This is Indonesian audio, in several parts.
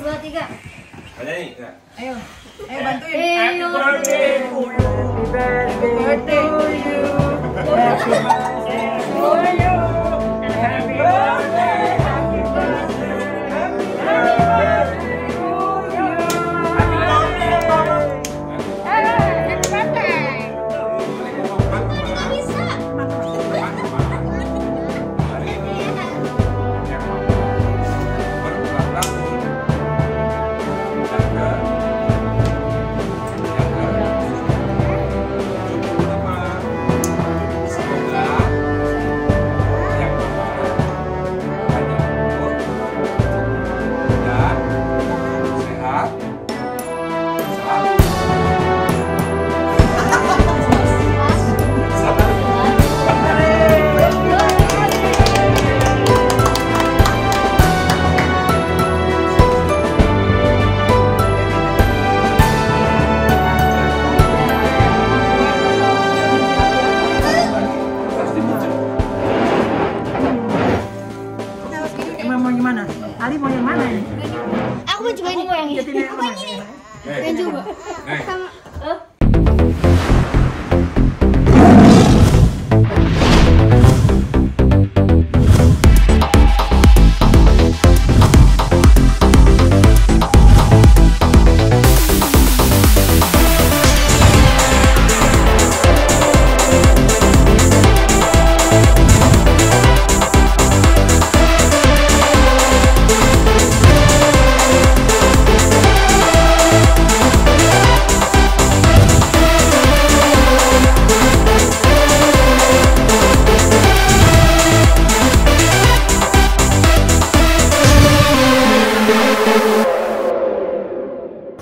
2, 3. Nyanyi. Ayo bantuin. Happy birthday to you. Happy birthday to you. Happy birthday. Happy birthday. Happy birthday to you. Happy birthday, Mama. Happy birthday. Mau gimana? Ali mau yang mana ini? Aku mau coba ini. Yang mana? Yang coba. Sama.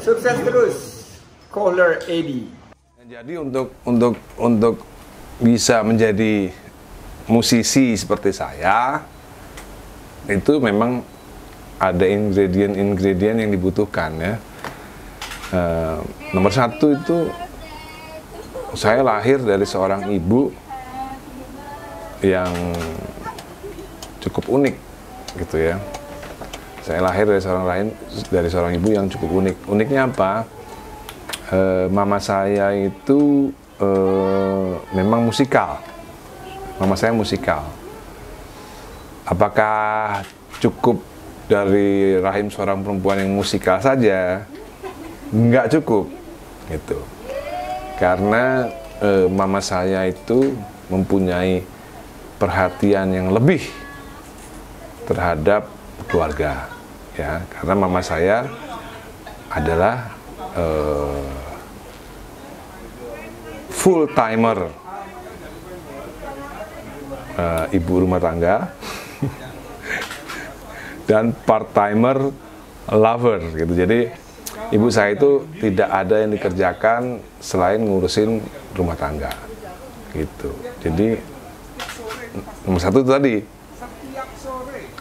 Sukses terus, Caller Edi. Jadi untuk bisa menjadi musisi seperti saya, itu memang ada ingredient yang dibutuhkan ya. Nomor satu itu saya lahir dari seorang ibu yang cukup unik gitu ya. Saya lahir dari seorang ibu yang cukup unik. Uniknya apa? Mama saya itu memang musikal. Mama saya musikal. Apakah cukup dari rahim seorang perempuan yang musikal saja? Nggak cukup, gitu. Karena mama saya itu mempunyai perhatian yang lebih terhadap keluarga, ya. Karena mama saya adalah full timer ibu rumah tangga dan part timer lover, gitu. Jadi ibu saya itu tidak ada yang dikerjakan selain ngurusin rumah tangga, gitu. Jadi nomor satu itu tadi,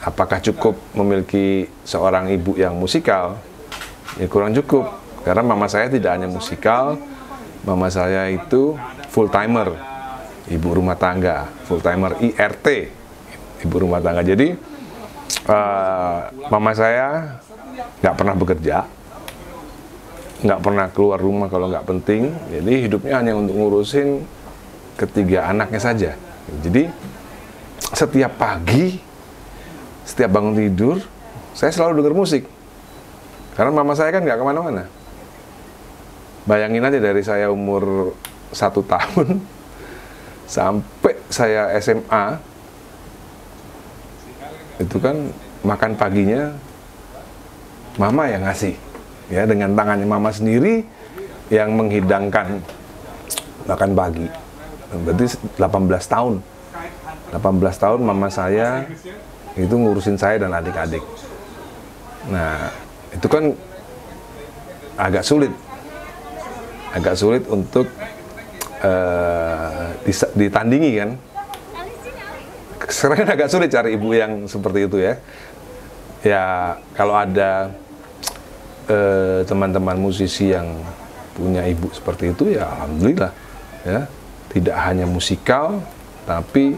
apakah cukup memiliki seorang ibu yang musikal? Ya kurang cukup, karena mama saya tidak hanya musikal, mama saya itu full timer, ibu rumah tangga, full timer IRT, ibu rumah tangga. Jadi mama saya nggak pernah bekerja, nggak pernah keluar rumah kalau nggak penting. Jadi hidupnya hanya untuk ngurusin ketiga anaknya saja. Jadi setiap pagi, setiap bangun tidur, saya selalu dengar musik. Karena mama saya kan nggak kemana-mana. Bayangin aja dari saya umur 1 tahun sampai saya SMA, itu kan makan paginya mama yang ngasih, ya, dengan tangannya mama sendiri yang menghidangkan makan pagi. Berarti 18 tahun. 18 tahun mama saya itu ngurusin saya dan adik-adik. Nah, itu kan agak sulit untuk ditandingi kan. Sekarang kan agak sulit cari ibu yang seperti itu ya. Ya kalau ada teman-teman musisi yang punya ibu seperti itu, ya alhamdulillah ya. Tidak hanya musikal, tapi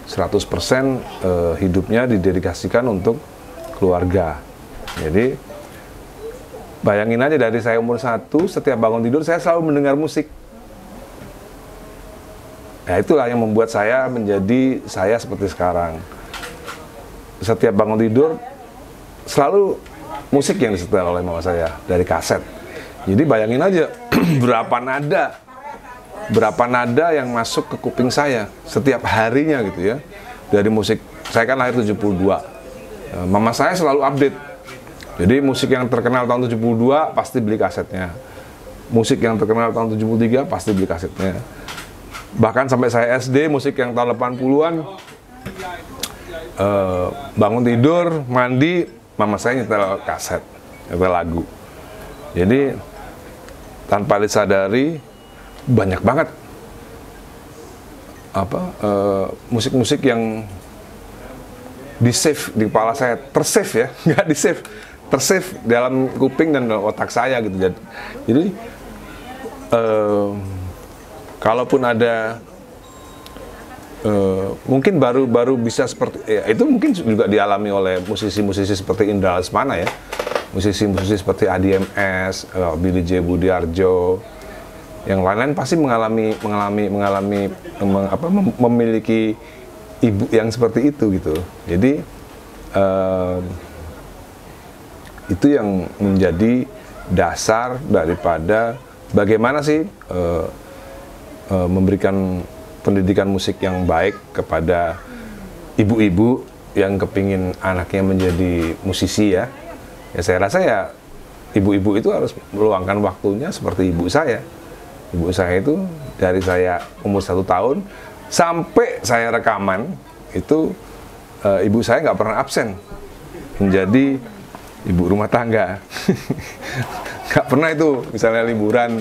100% hidupnya didedikasikan untuk keluarga. Jadi Bayangin aja dari saya umur 1, setiap bangun tidur saya selalu mendengar musik. Nah, itulah yang membuat saya menjadi saya seperti sekarang. Setiap bangun tidur selalu musik yang disetel oleh mama saya dari kaset. Jadi bayangin aja berapa nada yang masuk ke kuping saya setiap harinya gitu ya. Dari musik, saya kan lahir 72. Mama saya selalu update. Jadi musik yang terkenal tahun 72 pasti beli kasetnya. Musik yang terkenal tahun 73 pasti beli kasetnya. Bahkan sampai saya SD, musik yang tahun 80-an, bangun tidur, mandi, mama saya nyetel kaset, nyetel lagu. Jadi tanpa disadari banyak banget musik-musik yang di-save di kepala saya, tersave ya, nggak di-save, tersave dalam kuping dan dalam otak saya gitu. Jadi kalaupun ada mungkin baru bisa seperti ya, itu mungkin juga dialami oleh musisi-musisi seperti Indra Lesmana ya, musisi-musisi seperti ADMS, Billy J. Budiarjo, yang lain-lain pasti memiliki ibu yang seperti itu gitu. Jadi itu yang menjadi dasar daripada bagaimana sih memberikan pendidikan musik yang baik kepada ibu-ibu yang kepingin anaknya menjadi musisi ya. Ya saya rasa ya ibu-ibu itu harus meluangkan waktunya seperti ibu saya. Ibu saya itu dari saya umur 1 tahun sampai saya rekaman itu ibu saya nggak pernah absen menjadi ibu rumah tangga. Nggak pernah itu misalnya liburan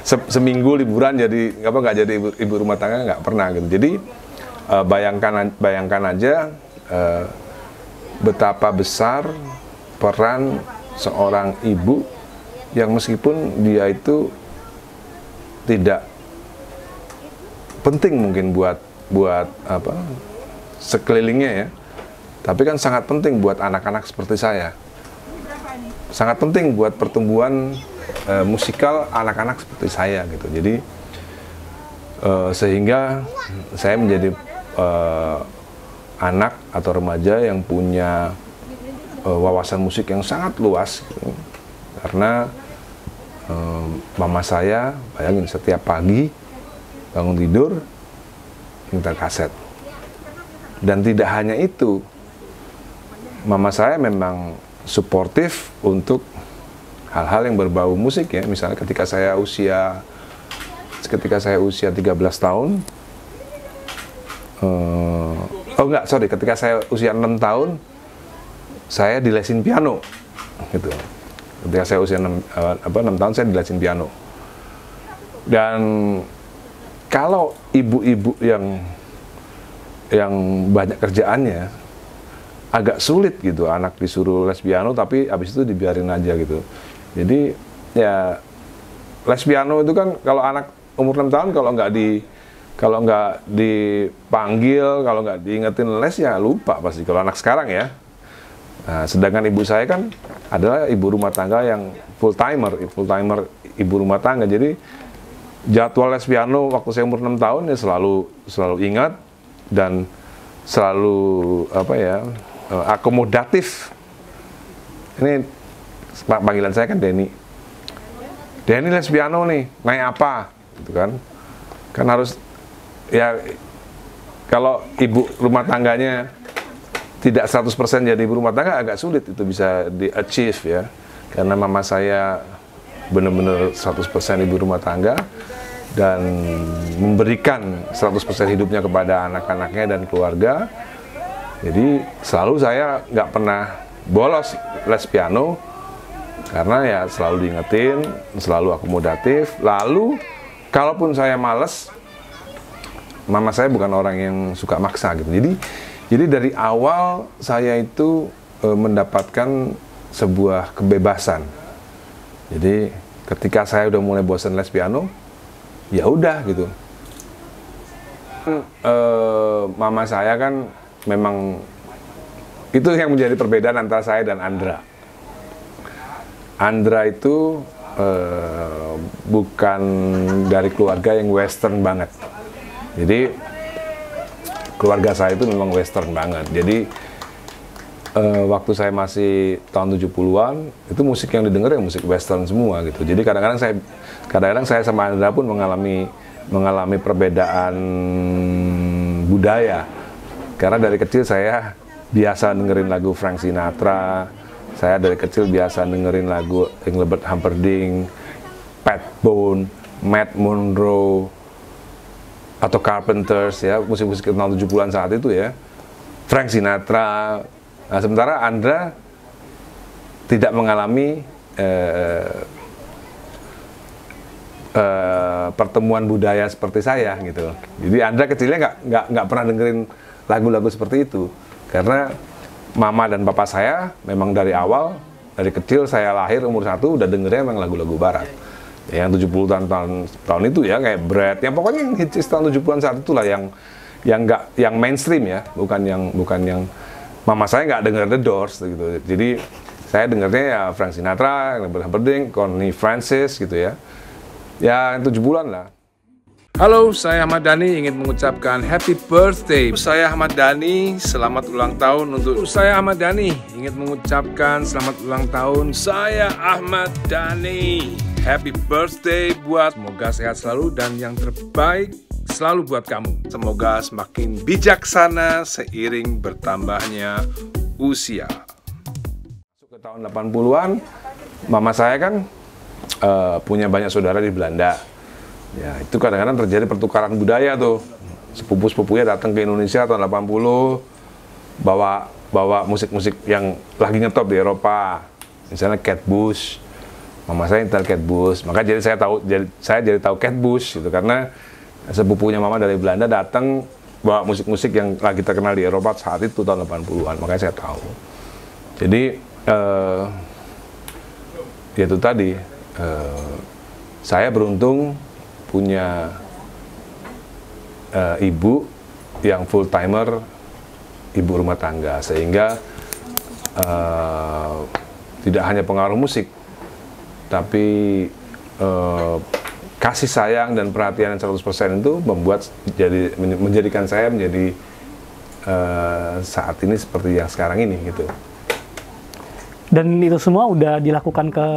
seminggu liburan jadi nggak jadi ibu rumah tangga, nggak pernah gitu. Jadi bayangkan aja betapa besar peran seorang ibu yang meskipun dia itu tidak penting mungkin buat sekelilingnya ya, tapi kan sangat penting buat anak-anak seperti saya, sangat penting buat pertumbuhan musikal anak-anak seperti saya gitu. Jadi sehingga saya menjadi anak atau remaja yang punya wawasan musik yang sangat luas gitu. Karena mama saya, bayangin setiap pagi bangun tidur nyetel kaset. Dan tidak hanya itu, mama saya memang suportif untuk hal-hal yang berbau musik ya. Misalnya ketika saya usia 13 tahun, ketika saya usia 6 tahun, saya dilesin piano gitu. Ketika saya usia 6 tahun saya dilesin piano. Dan kalau ibu-ibu yang banyak kerjaannya agak sulit gitu, anak disuruh les piano tapi habis itu dibiarin aja gitu. Jadi ya les piano itu kan kalau anak umur 6 tahun kalau nggak dipanggil, kalau nggak diingetin les ya lupa pasti kalau anak sekarang ya. Nah, sedangkan ibu saya kan adalah ibu rumah tangga yang full timer ibu rumah tangga. Jadi jadwal les piano waktu saya umur 6 tahun ya selalu ingat dan selalu akomodatif. Ini panggilan saya kan Denny les piano nih, naik apa gitu kan harus ya, kalau ibu rumah tangganya tidak 100% jadi ibu rumah tangga agak sulit itu bisa di-achieve ya. Karena mama saya benar-benar 100% ibu rumah tangga dan memberikan 100% hidupnya kepada anak-anaknya dan keluarga. Jadi selalu saya nggak pernah bolos les piano karena ya selalu diingetin, selalu akomodatif. Lalu kalaupun saya males, mama saya bukan orang yang suka maksa gitu. Jadi dari awal saya itu mendapatkan sebuah kebebasan. Jadi ketika saya udah mulai bosan les piano, ya udah gitu. Mama saya kan memang itu yang menjadi perbedaan antara saya dan Andra. Andra itu bukan dari keluarga yang western banget. Jadi keluarga saya itu memang western banget. Jadi waktu saya masih tahun 70-an, itu musik yang didengar ya musik western semua gitu. Jadi kadang-kadang saya sama Andra pun mengalami perbedaan budaya. Karena dari kecil saya biasa dengerin lagu Frank Sinatra, saya dari kecil biasa dengerin lagu Engelbert Humperdinck, Pat Boone, Matt Monro, atau Carpenters ya, musik-musik tahun 70-an saat itu ya, Frank Sinatra. Nah, sementara Andra tidak mengalami pertemuan budaya seperti saya gitu. Jadi Andra kecilnya nggak pernah dengerin lagu-lagu seperti itu, karena mama dan papa saya memang dari awal, dari kecil saya lahir umur 1 udah dengernya memang lagu-lagu barat. Yang 70-an tahun itu ya, kayak Brad, yang pokoknya yang hits tahun 70-an saat itulah yang mainstream ya, bukan yang mama saya nggak denger The Doors gitu. Jadi saya dengernya ya Frank Sinatra, Engelbert Humperdinck, Connie Francis gitu ya. Ya 70-an lah. Halo, saya Ahmad Dhani ingin mengucapkan happy birthday. Saya Ahmad Dhani, selamat ulang tahun untuk saya Ahmad Dhani. Ingin mengucapkan selamat ulang tahun saya Ahmad Dhani. Happy birthday buat, semoga sehat selalu dan yang terbaik selalu buat kamu. Semoga semakin bijaksana seiring bertambahnya usia. Masuk ke tahun 80-an, mama saya kan punya banyak saudara di Belanda. Ya, itu kadang-kadang terjadi pertukaran budaya tuh. Sepupu-sepupunya datang ke Indonesia tahun 80, bawa musik-musik yang lagi ngetop di Eropa. Misalnya Kate Bush. Mama saya nyetel Kate Bush. Maka saya jadi tahu Kate Bush gitu, karena sepupunya mama dari Belanda datang bawa musik-musik yang lagi terkenal di Eropa saat itu tahun 80-an. Makanya saya tahu. Jadi ya itu tadi, saya beruntung punya ibu yang full timer, ibu rumah tangga, sehingga tidak hanya pengaruh musik, tapi kasih sayang dan perhatian 100% itu menjadikan saya menjadi saat ini seperti yang sekarang ini gitu. Dan itu semua udah dilakukan ke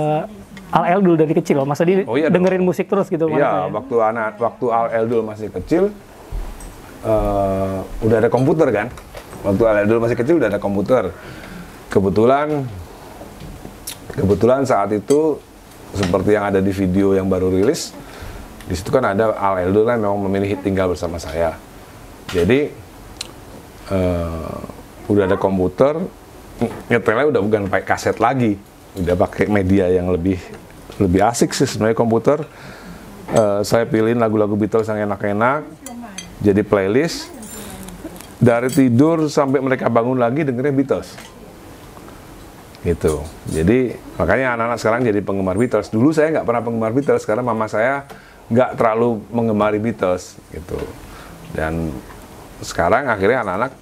Al Eldul dari kecil loh, masa dia dengerin musik terus gitu? Iya, waktu Al Eldul masih kecil, udah ada komputer kan? Waktu Al Eldul masih kecil udah ada komputer. Kebetulan saat itu seperti yang ada di video yang baru rilis, di situ kan ada Al Eldul kan memang memilih tinggal bersama saya. Jadi udah ada komputer, nyetelnya udah bukan pakai kaset lagi, udah pakai media yang lebih asik sih sebenarnya komputer. Saya pilihin lagu-lagu Beatles yang enak-enak, jadi playlist. Dari tidur sampai mereka bangun lagi dengernya Beatles. Gitu. Jadi makanya anak-anak sekarang jadi penggemar Beatles. Dulu saya nggak pernah penggemar Beatles karena mama saya nggak terlalu menggemari Beatles gitu. Dan sekarang akhirnya anak-anak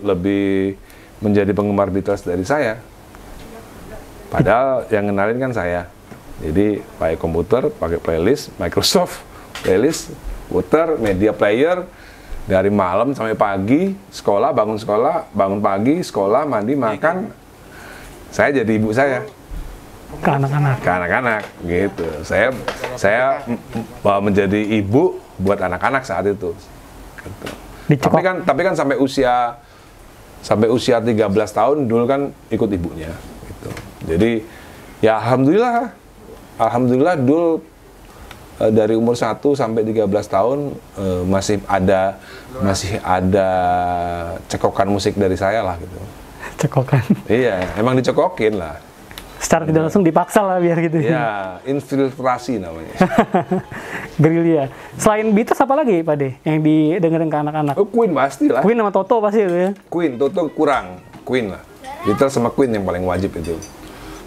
lebih menjadi penggemar Beatles dari saya. Padahal yang kenalin kan saya. Jadi pakai komputer, pakai playlist, Microsoft playlist, puter, media player, dari malam sampai pagi, sekolah, bangun pagi, sekolah, mandi, makan. Saya jadi ibu saya. Ke anak-anak. Ke anak-anak, gitu. Saya menjadi ibu buat anak-anak saat itu. Gitu. Tapi kan sampai usia 13 tahun dulu kan ikut ibunya. Gitu. Jadi ya alhamdulillah dulu dari umur 1 sampai 13 tahun masih ada cekokan musik dari saya lah gitu. Cekokan. Iya, emang dicekokin lah. Secara tidak langsung dipaksa lah biar gitu. Ya, infiltrasi namanya. Gerilya. Selain Beatles apa lagi Pak De yang didengerin ke anak-anak? Queen pasti lah. Queen sama Toto pasti itu ya. Queen, Toto kurang. Queen lah. Beatles sama Queen yang paling wajib itu.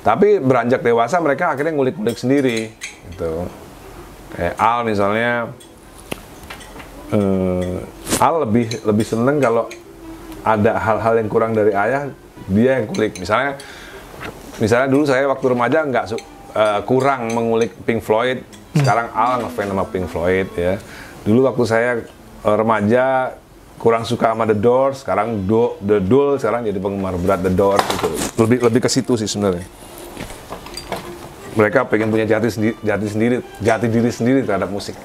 Tapi beranjak dewasa mereka akhirnya ngulik-ngulik sendiri gitu. Kayak Al misalnya, Al lebih seneng kalau ada hal-hal yang kurang dari ayah, dia yang kulik. Misalnya Misalnya dulu saya waktu remaja kurang mengulik Pink Floyd, sekarang Al ngefans sama Pink Floyd ya. Dulu waktu saya remaja kurang suka sama The Doors, sekarang The Doors sekarang jadi penggemar berat The Doors gitu. Lebih ke situ sih sebenarnya. Mereka pengen punya jati diri sendiri terhadap musik.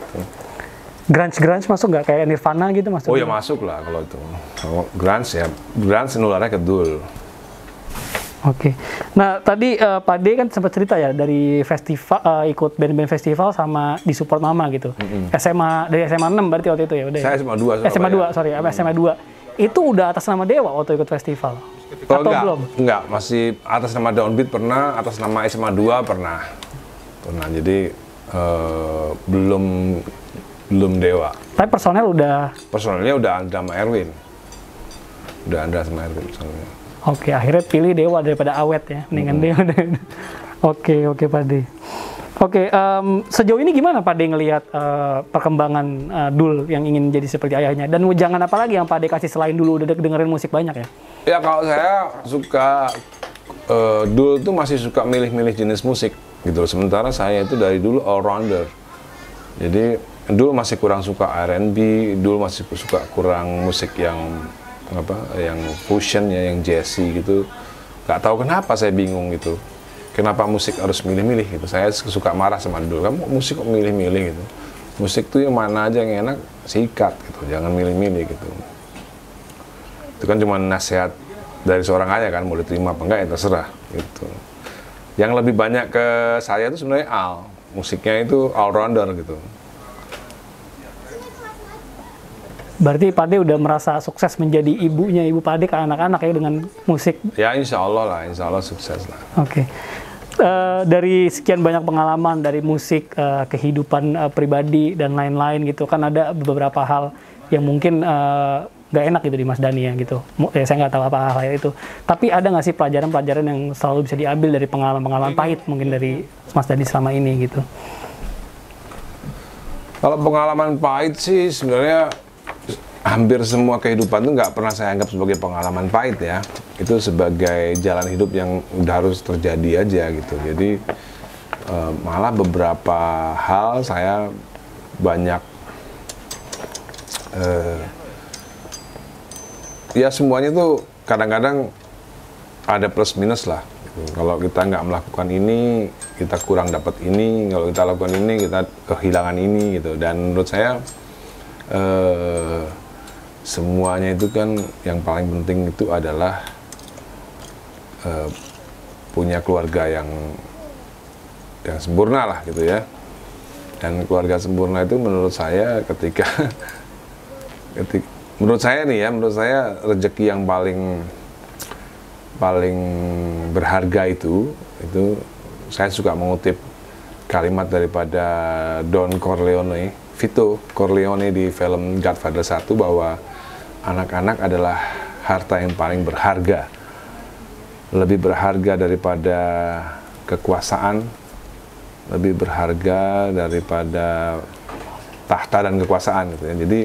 Grunge masuk nggak kayak Nirvana gitu masuk? Oh ya masuk lah kalau itu. Kalau grunge nularnya ke Dul. Oke. Nah tadi Pak D kan sempat cerita ya dari festival ikut band-band festival sama disupport mama gitu. SMA dari SMA 6 berarti waktu itu ya udah. Saya SMA 2. SMA 2 sorry, SMA 2. Itu udah atas nama Dewa waktu ikut festival. Oh, atau belum? Enggak, masih atas nama Downbeat pernah, atas nama SMA 2 pernah. Jadi belum Dewa. Tapi personelnya udah ada sama Erwin. Udah ada sama Erwin personelnya. Oke, akhirnya pilih Dewa daripada Awet ya, mendingan Dewa. Oke, Pak D. Oke, sejauh ini gimana Pak D ngelihat perkembangan Dul yang ingin jadi seperti ayahnya? Dan jangan apa lagi yang Pak D kasih selain dulu udah dengerin musik banyak ya? Ya kalau saya suka Dul tuh masih suka milih-milih jenis musik gitu. Sementara saya itu dari dulu all rounder. Jadi Dul masih kurang suka R&B, Dul masih suka kurang musik yang fusion ya, yang jazzy gitu. Gak tahu kenapa saya bingung gitu. Kenapa musik harus milih-milih gitu. Saya suka marah sama Dul. Kamu musik kok milih-milih gitu. Musik tuh yang mana aja yang enak, sikat gitu. Jangan milih-milih gitu. Itu kan cuma nasihat dari seorang ayah kan, mau diterima apa enggak ya terserah gitu. Yang lebih banyak ke saya itu sebenarnya Al. Musiknya itu all rounder gitu. Berarti Pak D udah merasa sukses menjadi ibu Pak D ke anak-anak ya dengan musik? Ya insya Allah sukses lah. Oke. Dari sekian banyak pengalaman dari musik, kehidupan pribadi dan lain-lain gitu, kan ada beberapa hal yang mungkin nggak enak gitu di Mas Dhani ya gitu. Saya nggak tahu apa hal itu. Tapi ada nggak sih pelajaran-pelajaran yang selalu bisa diambil dari pengalaman-pengalaman pahit mungkin dari Mas Dhani selama ini gitu? Kalau pengalaman pahit sih sebenarnya hampir semua kehidupan itu nggak pernah saya anggap sebagai pengalaman pahit ya. Itu sebagai jalan hidup yang udah harus terjadi aja gitu. Jadi malah beberapa hal saya banyak ya semuanya tuh kadang-kadang ada plus minus lah. Kalau kita nggak melakukan ini, kita kurang dapat ini. Kalau kita lakukan ini, kita kehilangan ini gitu. Dan menurut saya semuanya itu kan yang paling penting itu adalah punya keluarga yang sempurna lah gitu ya. Dan keluarga sempurna itu menurut saya menurut saya rezeki yang paling berharga itu saya suka mengutip kalimat daripada Vito Corleone di film Godfather 1 bahwa anak-anak adalah harta yang paling berharga, lebih berharga daripada kekuasaan, lebih berharga daripada tahta dan kekuasaan gitu ya. Jadi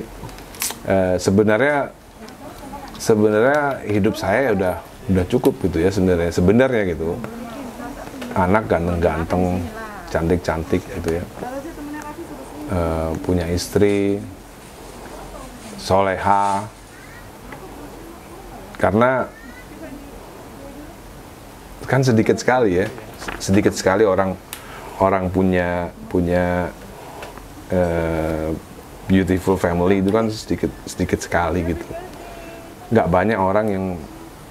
sebenarnya hidup saya udah cukup gitu ya sebenarnya gitu. Anak ganteng-ganteng, cantik-cantik gitu ya. Punya istri soleha, karena kan sedikit sekali orang punya beautiful family itu kan sedikit sekali gitu. Nggak banyak orang yang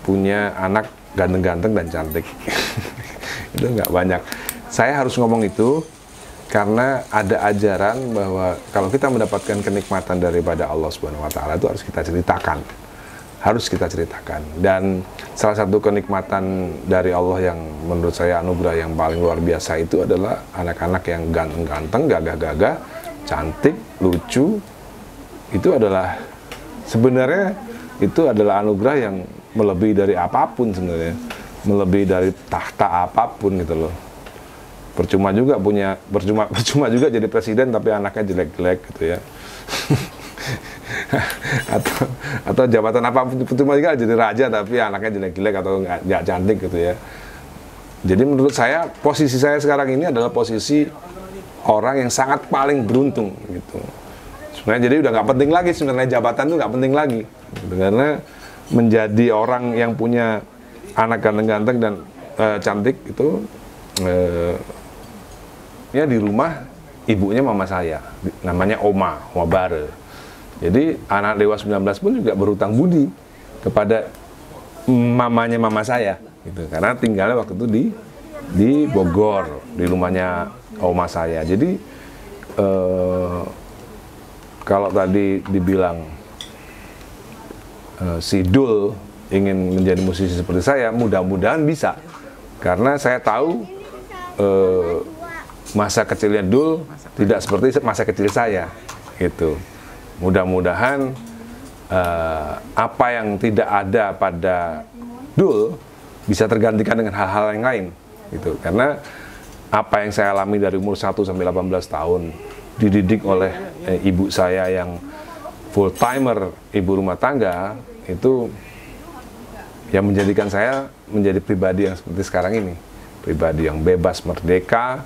punya anak ganteng-ganteng dan cantik. Itu nggak banyak. Saya harus ngomong itu karena ada ajaran bahwa kalau kita mendapatkan kenikmatan daripada Allah Subhanahu wa taala itu harus kita ceritakan. Dan salah satu kenikmatan dari Allah yang menurut saya anugerah yang paling luar biasa itu adalah anak-anak yang ganteng-ganteng, gagah-gagah, cantik, lucu. Itu adalah sebenarnya anugerah yang melebihi dari apapun sebenarnya, melebihi dari tahta apapun gitu loh. Percuma juga jadi presiden tapi anaknya jelek-jelek gitu ya. atau jabatan apapun, percuma juga jadi raja tapi anaknya jelek-jelek atau nggak cantik gitu ya. Jadi menurut saya posisi saya sekarang ini adalah posisi orang yang sangat paling beruntung gitu. Sebenarnya jadi udah nggak penting lagi sebenarnya jabatan tuh nggak penting lagi gitu. Karena menjadi orang yang punya anak ganteng-ganteng dan cantik itu ya di rumah ibunya mama saya namanya Oma Bare. Jadi anak Dewa 19 pun juga berhutang budi kepada mamanya mama saya gitu. Karena tinggalnya waktu itu di Bogor di rumahnya oma saya. Jadi kalau tadi dibilang si Dul ingin menjadi musisi seperti saya, mudah-mudahan bisa. Karena saya tahu masa kecilnya Dul tidak seperti masa kecil saya, gitu. Mudah-mudahan apa yang tidak ada pada Dul bisa tergantikan dengan hal-hal yang lain, gitu. Karena apa yang saya alami dari umur 1 sampai 18 tahun, dididik oleh ibu saya yang full timer, ibu rumah tangga, itu yang menjadikan saya menjadi pribadi yang seperti sekarang ini. Pribadi yang bebas, merdeka,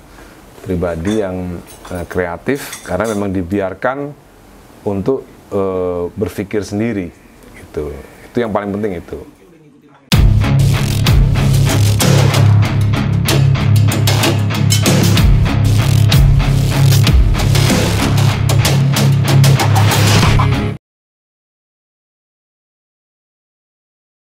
pribadi yang kreatif, karena memang dibiarkan untuk berpikir sendiri. Itu yang paling penting itu.